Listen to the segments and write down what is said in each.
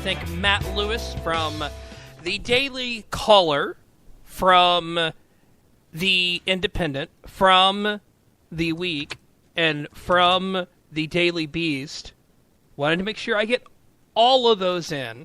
thank Matt Lewis from the Daily Caller, from the Independent, from the Week, and from the Daily Beast. Wanted to make sure I get all of those in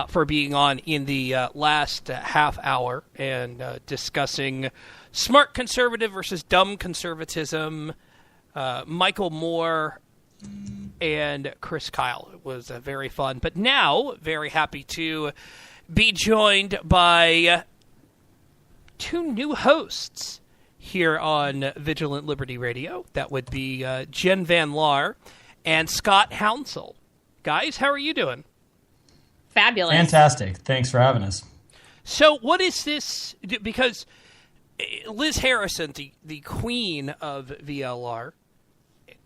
for being on in the last half hour and discussing smart conservative versus dumb conservatism, Michael Moore, and Chris Kyle. It was very fun. But now, very happy to be joined by two new hosts here on Vigilant Liberty Radio. That would be Jen Van Laar and Scott Hounsell. Guys, how are you doing? Fabulous. Fantastic. Thanks for having us. So what is this? Because Liz Harrison, the queen of VLR,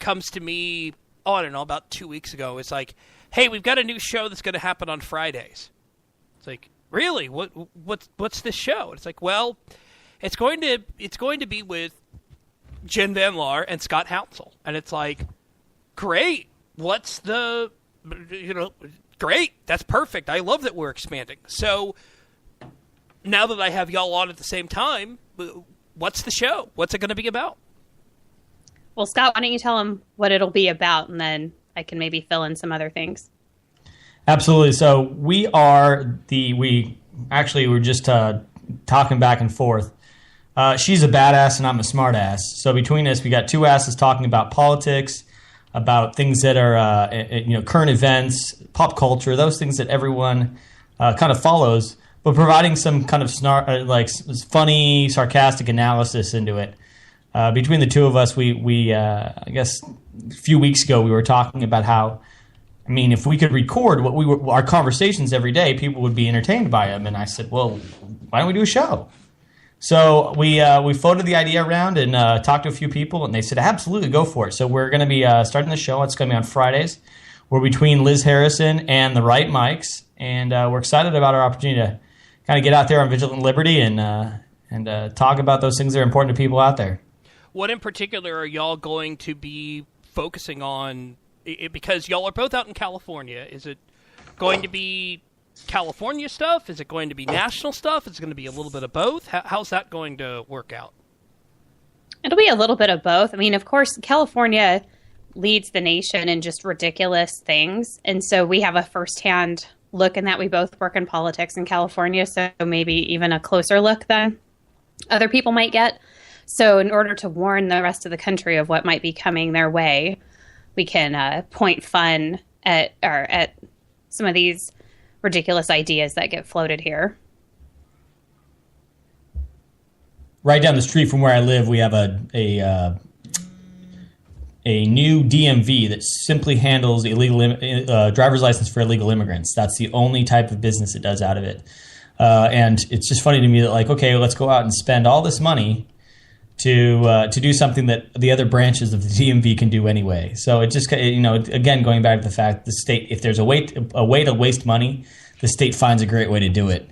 comes to me, I don't know, about 2 weeks ago. It's like, hey, we've got a new show that's going to happen on Fridays. It's like, really? What's this show? It's like, well, it's going to be with Jen Van Laar and Scott Hounsell. And it's like, great. What's the, great. That's perfect. I love that we're expanding. So now that I have y'all on at the same time, what's the show? What's it going to be about? Well, Scott, why don't you tell him what it'll be about, and then I can maybe fill in some other things. Absolutely. So we were just talking back and forth. She's a badass and I'm a smart ass. So between us, we got two asses talking about politics, about things that are, current events, pop culture, those things that everyone kind of follows, but providing some kind of funny, sarcastic analysis into it. Between the two of us, we I guess a few weeks ago we were talking about how, if we could record our conversations every day, people would be entertained by them. And I said, well, why don't we do a show? So we floated the idea around and talked to a few people, and they said, absolutely, go for it. So we're going to be starting the show. It's going to be on Fridays. We're between Liz Harrison and the right mics, and we're excited about our opportunity to kind of get out there on Vigilant Liberty and talk about those things that are important to people out there. What in particular are y'all going to be focusing on? Because y'all are both out in California. Is it going to be California stuff? Is it going to be national stuff? Is it going to be a little bit of both? How's that going to work out? It'll be a little bit of both. Of course, California leads the nation in just ridiculous things. And so we have a firsthand look in that. We both work in politics in California, so maybe even a closer look than other people might get. So in order to warn the rest of the country of what might be coming their way, we can point fun at some of these ridiculous ideas that get floated here. Right down the street from where I live, we have a new DMV that simply handles illegal driver's license for illegal immigrants. That's the only type of business it does out of it. And it's just funny to me that, like, okay, let's go out and spend all this money to do something that the other branches of the DMV can do anyway. So it just, again, going back to the fact the state, if there's a way to waste money, the state finds a great way to do it.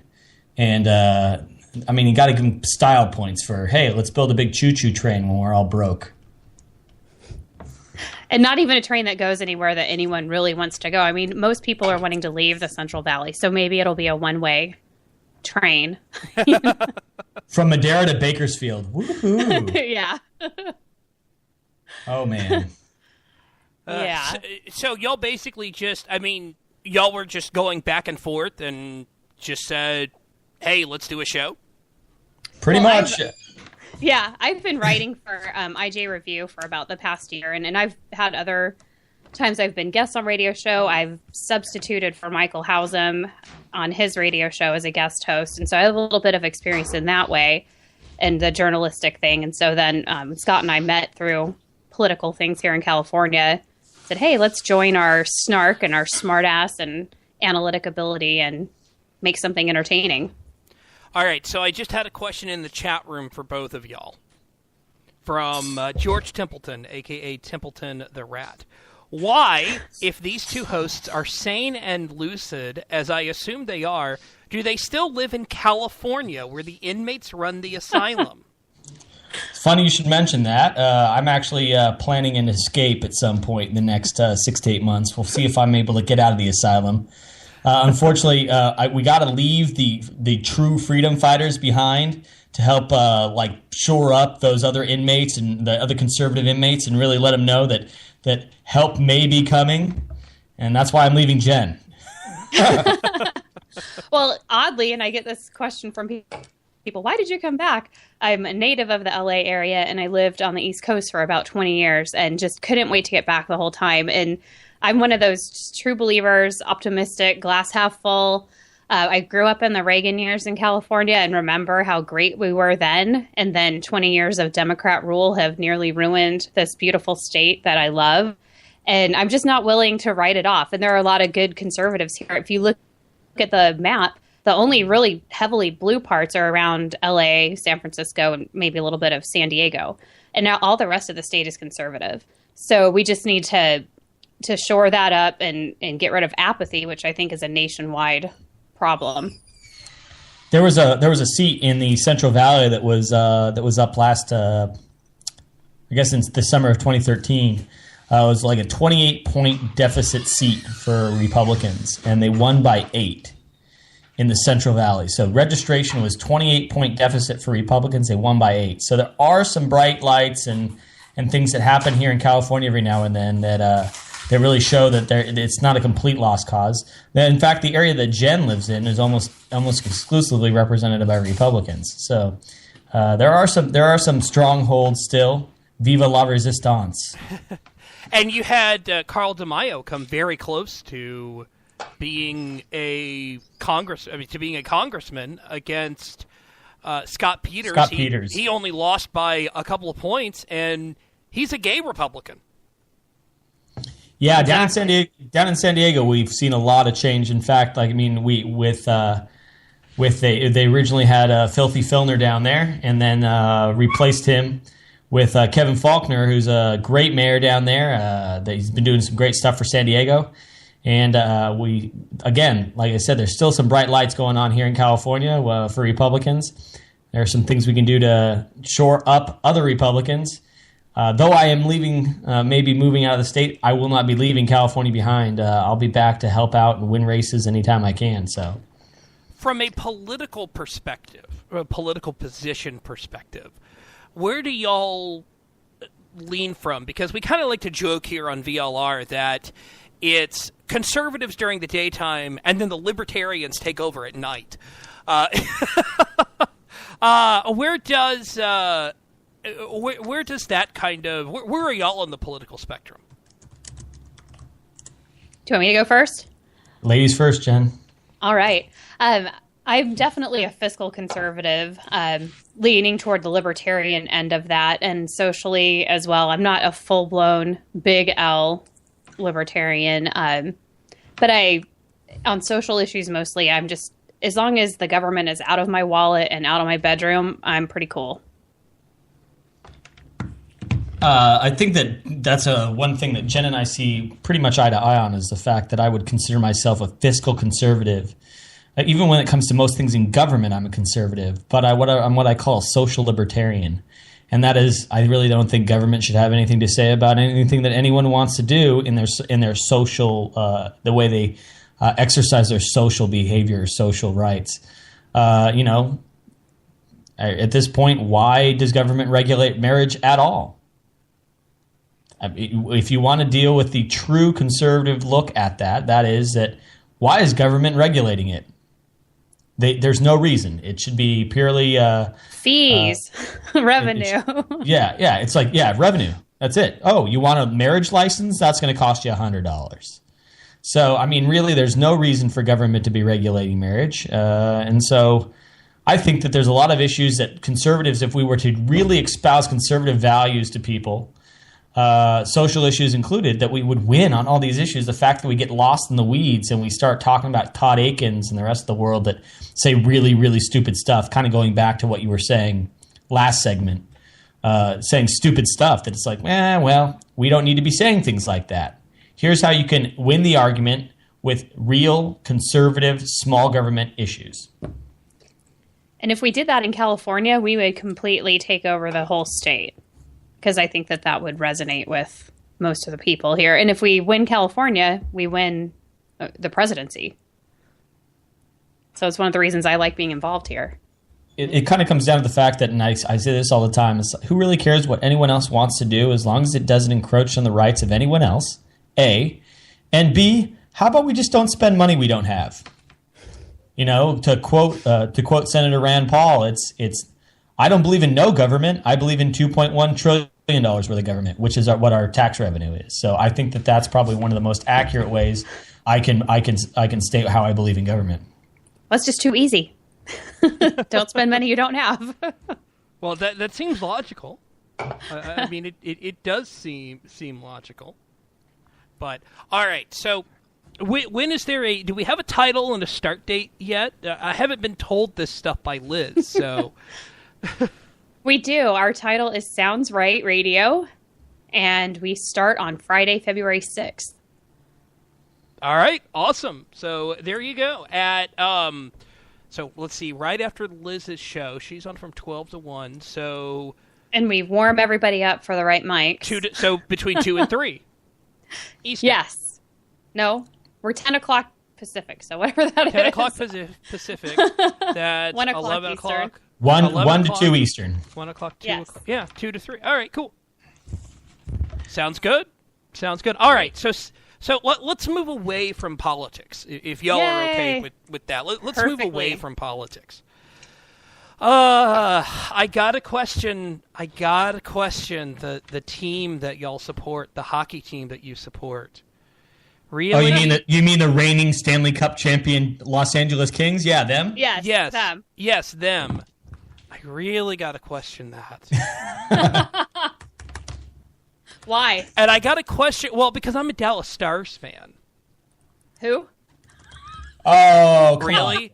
And you got to give them style points for, hey, let's build a big choo-choo train when we're all broke. And not even a train that goes anywhere that anyone really wants to go. Most people are wanting to leave the Central Valley, so maybe it'll be a one-way train. From Madera to Bakersfield. Woohoo! Yeah. Oh, man. Yeah. So y'all basically just, y'all were just going back and forth and just said, hey, let's do a show? Pretty much. I've been writing for IJ Review for about the past year, and I've had other times I've been guest on radio show. I've substituted for Michael Hausum on his radio show as a guest host, and so I have a little bit of experience in that way and the journalistic thing. And so then Scott and I met through political things here in California, said, hey, let's join our snark and our smartass and analytic ability and make something entertaining. All right, so I just had a question in the chat room for both of y'all from George Templeton, a.k.a. Templeton the Rat. Why, if these two hosts are sane and lucid, as I assume they are, do they still live in California where the inmates run the asylum? It's funny you should mention that. I'm actually planning an escape at some point in the next 6 to 8 months. We'll see if I'm able to get out of the asylum. Unfortunately, we got to leave the true freedom fighters behind to help shore up those other inmates and the other conservative inmates, and really let them know that help may be coming. And that's why I'm leaving Jen. Well, oddly, and I get this question from people, why did you come back? I'm a native of the LA area, and I lived on the East Coast for about 20 years and just couldn't wait to get back the whole time. And I'm one of those true believers, optimistic, glass half full. I grew up in the Reagan years in California and remember how great we were then. And then 20 years of Democrat rule have nearly ruined this beautiful state that I love. And I'm just not willing to write it off. And there are a lot of good conservatives here. If you look at the map, the only really heavily blue parts are around LA, San Francisco, and maybe a little bit of San Diego. And now all the rest of the state is conservative. So we just need to shore that up and get rid of apathy, which I think is a nationwide problem. There was a seat in the Central Valley that was up last, I guess, in the summer of 2013. It was like a 28-point deficit seat for Republicans, and they won by 8 in the Central Valley. So registration was 28-point deficit for Republicans. They won by 8. So there are some bright lights and things that happen here in California every now and then that really show that it's not a complete lost cause. In fact, the area that Jen lives in is almost exclusively represented by Republicans. So there are some strongholds still. Viva la resistance. And you had Carl DeMaio come very close to being a congressman against Scott Peters. He only lost by a couple of points, and he's a gay Republican. Yeah, down in San Diego, we've seen a lot of change. In fact, they originally had Filthy Filner down there, and then replaced him with Kevin Faulconer, who's a great mayor down there. He's been doing some great stuff for San Diego. And like I said, there's still some bright lights going on here in California for Republicans. There are some things we can do to shore up other Republicans. Though I am leaving, maybe moving out of the state, I will not be leaving California behind. I'll be back to help out and win races anytime I can. So, from a political perspective, or a political position perspective, where do y'all lean from? Because we kind of like to joke here on VLR that it's conservatives during the daytime and then the libertarians take over at night. Where does that kind of... Where are y'all on the political spectrum? Do you want me to go first? Ladies first, Jen. All right. I'm definitely a fiscal conservative, leaning toward the libertarian end of that, and socially as well. I'm not a full-blown big L libertarian, but on social issues mostly, I'm just, as long as the government is out of my wallet and out of my bedroom, I'm pretty cool. I think that's one thing that Jen and I see pretty much eye to eye on, is the fact that I would consider myself a fiscal conservative. Even when it comes to most things in government, I'm a conservative, but I'm what I call a social libertarian. And that is, I really don't think government should have anything to say about anything that anyone wants to do in their social, the way they exercise their social behavior, social rights. At this point, why does government regulate marriage at all? If you want to deal with the true conservative look at that is that why is government regulating it? There's no reason. It should be purely fees, revenue. It's like revenue. That's it. Oh, you want a marriage license? That's going to cost you $100. So, I mean, really, there's no reason for government to be regulating marriage. And so I think that there's a lot of issues that conservatives, if we were to really espouse conservative values to people, social issues included, that we would win on all these issues. The fact that we get lost in the weeds and we start talking about Todd Akins and the rest of the world that say really, really stupid stuff, kind of going back to what you were saying last segment, saying stupid stuff that it's like, well, we don't need to be saying things like that. Here's how you can win the argument with real conservative small government issues. And if we did that in California, we would completely take over the whole state, because I think that would resonate with most of the people here. And if we win California, we win the presidency. So it's one of the reasons I like being involved here. It kind of comes down to the fact that, and I say this all the time, is who really cares what anyone else wants to do as long as it doesn't encroach on the rights of anyone else, A. And B, how about we just don't spend money we don't have? You know, to quote Senator Rand Paul, it's I don't believe in no government. I believe in $2.1 trillion worth of government, which is what our tax revenue is. So I think that that's probably one of the most accurate ways I can state how I believe in government. That's just too easy. Don't spend money you don't have. Well, that seems logical. I mean, it does seem logical. But all right, so. When is there do we have a title and a start date yet? I haven't been told this stuff by Liz, so. We do. Our title is Sounds Right Radio, and we start on Friday, February 6th. All right, awesome. So there you go. At so let's see, right after Liz's show, she's on from 12 to 1. So. And we warm everybody up for the right mics. So between 2 and 3. Eastern. Yes. No. We're 10 o'clock Pacific, so whatever that 10 is. o'clock Pacific. That's 1 o'clock 11 Eastern. o'clock. 1 to 2 Eastern. 1 o'clock, 2 yes. o'clock. Yeah, 2 to 3. All right, cool. Sounds good. All right, so let's move away from politics, if y'all are okay with that. Let's move away from politics. I gotta question the team that y'all support, the hockey team that you support. Really? Oh, you mean the reigning Stanley Cup champion Los Angeles Kings? Yeah, them? Yes, them. Yes, them. I really got to question that. Why? And I got to question, because I'm a Dallas Stars fan. Who? Oh, really?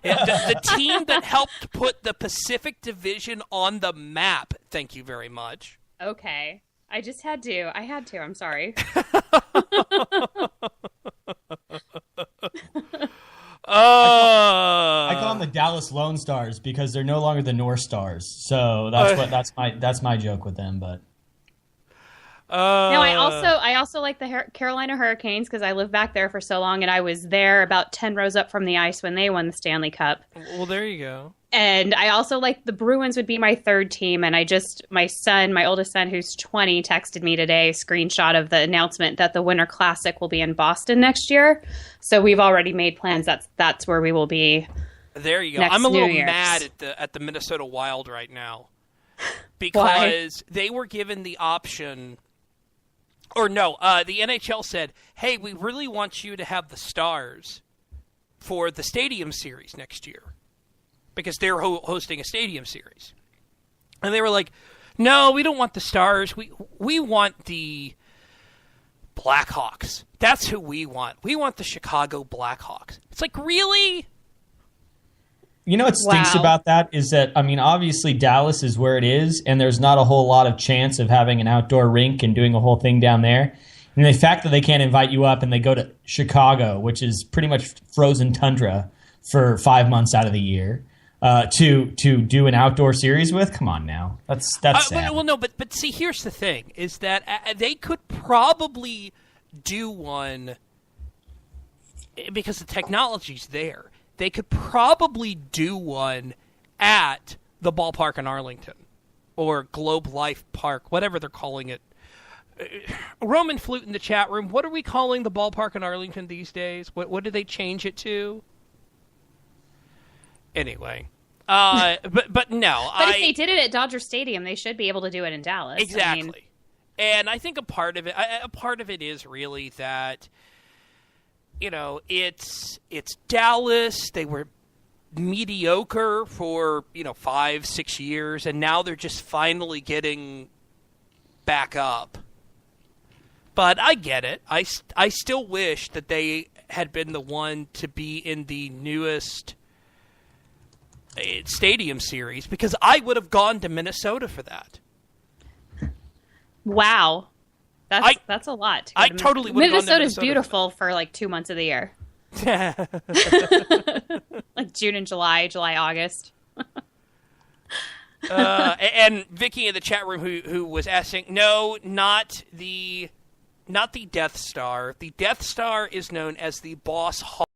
The team that helped put the Pacific Division on the map. Thank you very much. Okay. I just had to. I'm sorry. I call them the Dallas Lone Stars because they're no longer the North Stars. So that's my joke with them. But no, I also like the Carolina Hurricanes because I lived back there for so long, and I was there about 10 rows up from the ice when they won the Stanley Cup. Well, there you go. And I also like the Bruins would be my third team. And my oldest son, who's 20, texted me today a screenshot of the announcement that the Winter Classic will be in Boston next year. So we've already made plans. That's where we will be. There you go. I'm a little mad at the Minnesota Wild right now because they were given the option. Or no, the NHL said, "Hey, we really want you to have the Stars for the Stadium Series next year." Because they're hosting a Stadium Series. And they were like, no, we don't want the Stars. We want the Blackhawks. That's who we want. We want the Chicago Blackhawks. It's like, really? You know what stinks about that is that, I mean, obviously Dallas is where it is, and there's not a whole lot of chance of having an outdoor rink and doing a whole thing down there. And the fact that they can't invite you up and they go to Chicago, which is pretty much frozen tundra for 5 months out of the year, to do an outdoor series with? Come on now. That's sad. Well, no, but see, here's the thing, is that they could probably do one because the technology's there. They could probably do one at the ballpark in Arlington or Globe Life Park, whatever they're calling it. Roman Flute in the chat room, what are we calling the ballpark in Arlington these days? What did they change it to? Anyway, but no. But if they did it at Dodger Stadium, they should be able to do it in Dallas. Exactly. And I think a part of it is really that, you know, it's Dallas. They were mediocre for 5-6 years, and now they're just finally getting back up. But I get it. I still wish that they had been the one to be in the newest Stadium Series, because I would have gone to Minnesota for that. Wow. That's a lot. I totally would have gone to Minnesota's beautiful for like 2 months of the year. Like June and July, August. And Vicky in the chat room who was asking, no, not the Death Star. The Death Star is known as the Boss Hog.